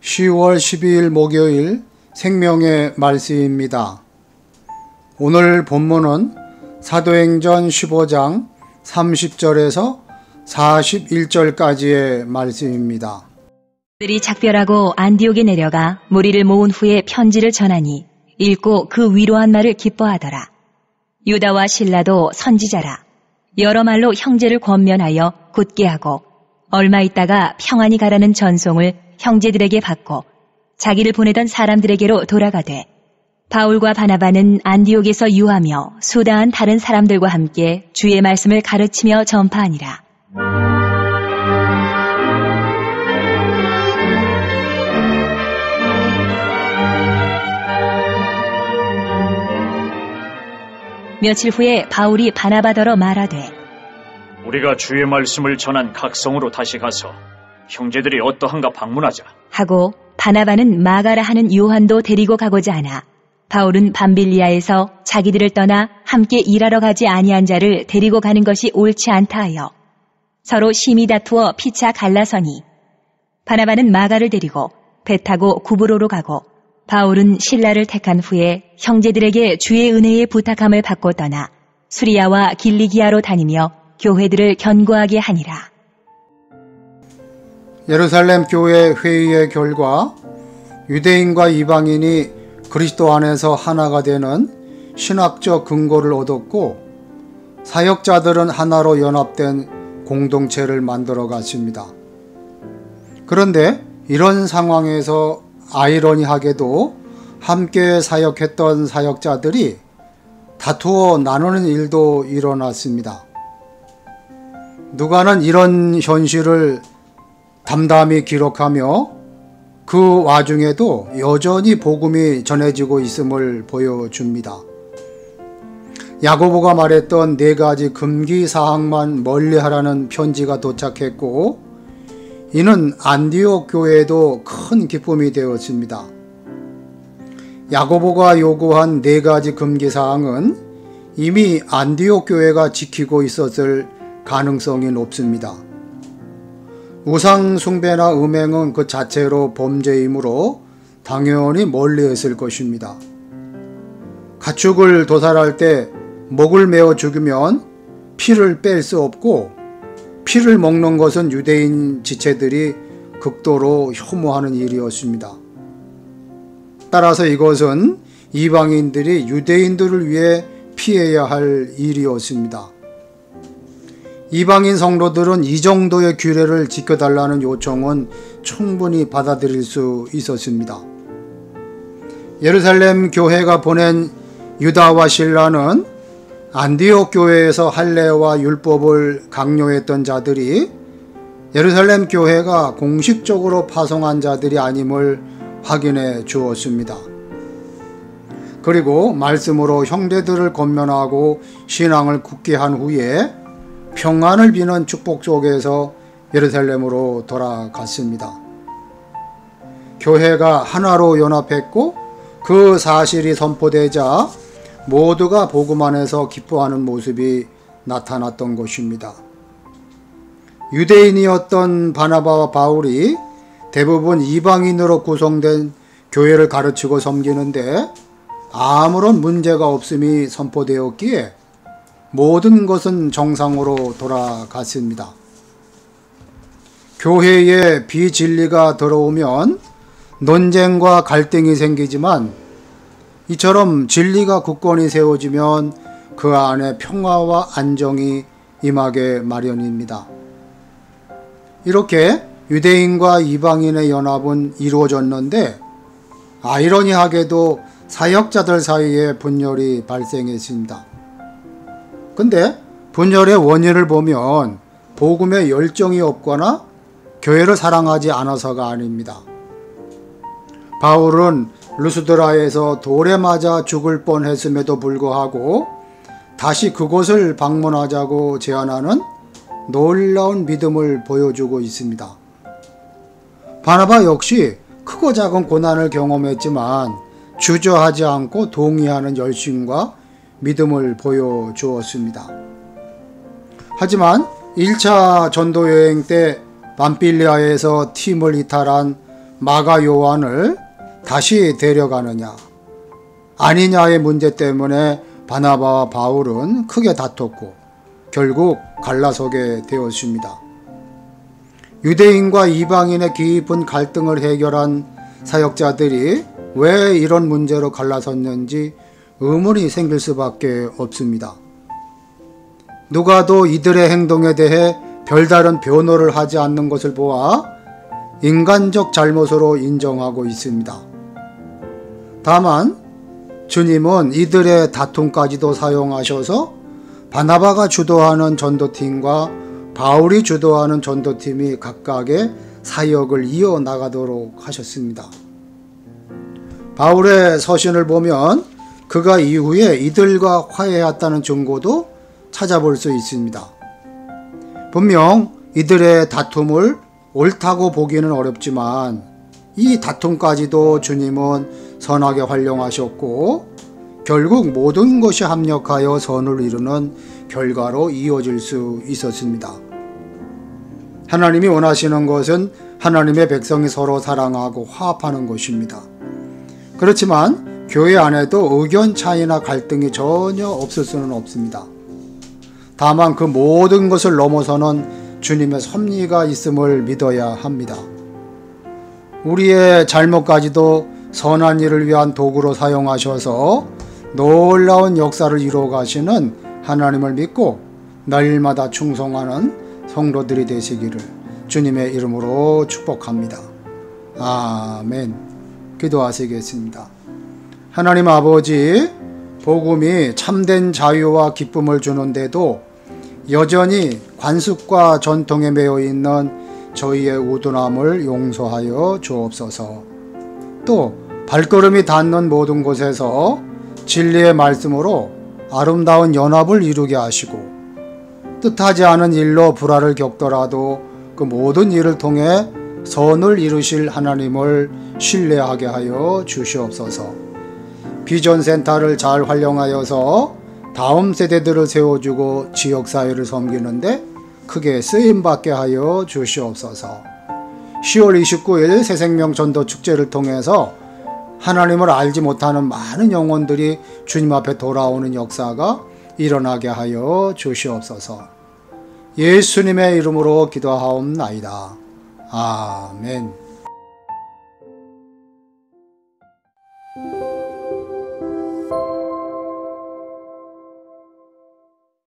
(10월 12일) 목요일 생명의 말씀입니다. 오늘 본문은 사도행전 15장 30절에서 41절까지의 말씀입니다. 들이 작별하고 안디옥에 내려가 무리를 모은 후에 편지를 전하니 읽고 그 위로한 말을 기뻐하더라. 유다와 실라도 선지자라. 여러 말로 형제를 권면하여 굳게 하고 얼마 있다가 평안히 가라는 전송을 형제들에게 받고 자기를 보내던 사람들에게로 돌아가되 바울과 바나바는 안디옥에서 유하며 수다한 다른 사람들과 함께 주의 말씀을 가르치며 전파하니라. 며칠 후에 바울이 바나바더러 말하되 우리가 주의 말씀을 전한 각성으로 다시 가서 형제들이 어떠한가 방문하자 하고 바나바는 마가라 하는 요한도 데리고 가고자 하나 바울은 밤빌리아에서 자기들을 떠나 함께 일하러 가지 아니한 자를 데리고 가는 것이 옳지 않다 하여 서로 심히 다투어 피차 갈라서니 바나바는 마가를 데리고 배 타고 구브로로 가고 바울은 실라를 택한 후에 형제들에게 주의 은혜의 부탁함을 받고 떠나 수리아와 길리기아로 다니며 교회들을 견고하게 하니라. 예루살렘 교회 회의의 결과 유대인과 이방인이 그리스도 안에서 하나가 되는 신학적 근거를 얻었고 사역자들은 하나로 연합된 공동체를 만들어 갔습니다. 그런데 이런 상황에서 아이러니하게도 함께 사역했던 사역자들이 다투어 나누는 일도 일어났습니다. 누가는 이런 현실을 담담히 기록하며 그 와중에도 여전히 복음이 전해지고 있음을 보여줍니다. 야고보가 말했던 4가지 금기 사항만 멀리하라는 편지가 도착했고 이는 안디옥 교회에도 큰 기쁨이 되었습니다. 야고보가 요구한 4가지 금기 사항은 이미 안디옥 교회가 지키고 있었을 가능성이 높습니다. 우상 숭배나 음행은 그 자체로 범죄이므로 당연히 멀리했을 것입니다. 가축을 도살할 때 목을 메어 죽이면 피를 뺄 수 없고 피를 먹는 것은 유대인 지체들이 극도로 혐오하는 일이었습니다. 따라서 이것은 이방인들이 유대인들을 위해 피해야 할 일이었습니다. 이방인 성도들은 이 정도의 규례를 지켜달라는 요청은 충분히 받아들일 수 있었습니다. 예루살렘 교회가 보낸 유다와 실라는 안디옥 교회에서 할례와 율법을 강요했던 자들이 예루살렘 교회가 공식적으로 파송한 자들이 아님을 확인해 주었습니다. 그리고 말씀으로 형제들을 권면하고 신앙을 굳게 한 후에 평안을 비는 축복 속에서 예루살렘으로 돌아갔습니다. 교회가 하나로 연합했고 그 사실이 선포되자 모두가 복음 안에서 기뻐하는 모습이 나타났던 것입니다. 유대인이었던 바나바와 바울이 대부분 이방인으로 구성된 교회를 가르치고 섬기는데 아무런 문제가 없음이 선포되었기에 모든 것은 정상으로 돌아갔습니다. 교회에 비진리가 들어오면 논쟁과 갈등이 생기지만 이처럼 진리가 굳건히 세워지면 그 안에 평화와 안정이 임하게 마련입니다. 이렇게 유대인과 이방인의 연합은 이루어졌는데 아이러니하게도 사역자들 사이에 분열이 발생했습니다. 근데 분열의 원인을 보면 복음에 열정이 없거나 교회를 사랑하지 않아서가 아닙니다. 바울은 루스드라에서 돌에 맞아 죽을 뻔했음에도 불구하고 다시 그곳을 방문하자고 제안하는 놀라운 믿음을 보여주고 있습니다. 바나바 역시 크고 작은 고난을 경험했지만 주저하지 않고 동의하는 열심과 믿음을 보여주었습니다. 하지만 1차 전도 여행 때 밤빌리아에서 팀을 이탈한 마가 요한을 다시 데려가느냐 아니냐의 문제 때문에 바나바와 바울은 크게 다퉜고 결국 갈라서게 되었습니다. 유대인과 이방인의 깊은 갈등을 해결한 사역자들이 왜 이런 문제로 갈라섰는지 의문이 생길 수밖에 없습니다. 누가도 이들의 행동에 대해 별다른 변호를 하지 않는 것을 보아 인간적 잘못으로 인정하고 있습니다. 다만 주님은 이들의 다툼까지도 사용하셔서 바나바가 주도하는 전도팀과 바울이 주도하는 전도팀이 각각의 사역을 이어나가도록 하셨습니다. 바울의 서신을 보면 그가 이후에 이들과 화해했다는 증거도 찾아볼 수 있습니다. 분명 이들의 다툼을 옳다고 보기는 어렵지만 이 다툼까지도 주님은 선하게 활용하셨고 결국 모든 것이 합력하여 선을 이루는 결과로 이어질 수 있었습니다. 하나님이 원하시는 것은 하나님의 백성이 서로 사랑하고 화합하는 것입니다. 그렇지만 교회 안에도 의견 차이나 갈등이 전혀 없을 수는 없습니다. 다만 그 모든 것을 넘어서는 주님의 섭리가 있음을 믿어야 합니다. 우리의 잘못까지도 선한 일을 위한 도구로 사용하셔서 놀라운 역사를 이루어 가시는 하나님을 믿고 날마다 충성하는 성도들이 되시기를 주님의 이름으로 축복합니다. 아멘. 기도하시겠습니다. 하나님 아버지, 복음이 참된 자유와 기쁨을 주는데도 여전히 관습과 전통에 매여 있는 저희의 우둔함을 용서하여 주옵소서. 또 발걸음이 닿는 모든 곳에서 진리의 말씀으로 아름다운 연합을 이루게 하시고 뜻하지 않은 일로 불화를 겪더라도 그 모든 일을 통해 선을 이루실 하나님을 신뢰하게 하여 주시옵소서. 비전센터를 잘 활용하여서 다음 세대들을 세워주고 지역사회를 섬기는데 크게 쓰임받게 하여 주시옵소서. 10월 29일 새생명 전도 축제를 통해서 하나님을 알지 못하는 많은 영혼들이 주님 앞에 돌아오는 역사가 일어나게 하여 주시옵소서. 예수님의 이름으로 기도하옵나이다. 아멘.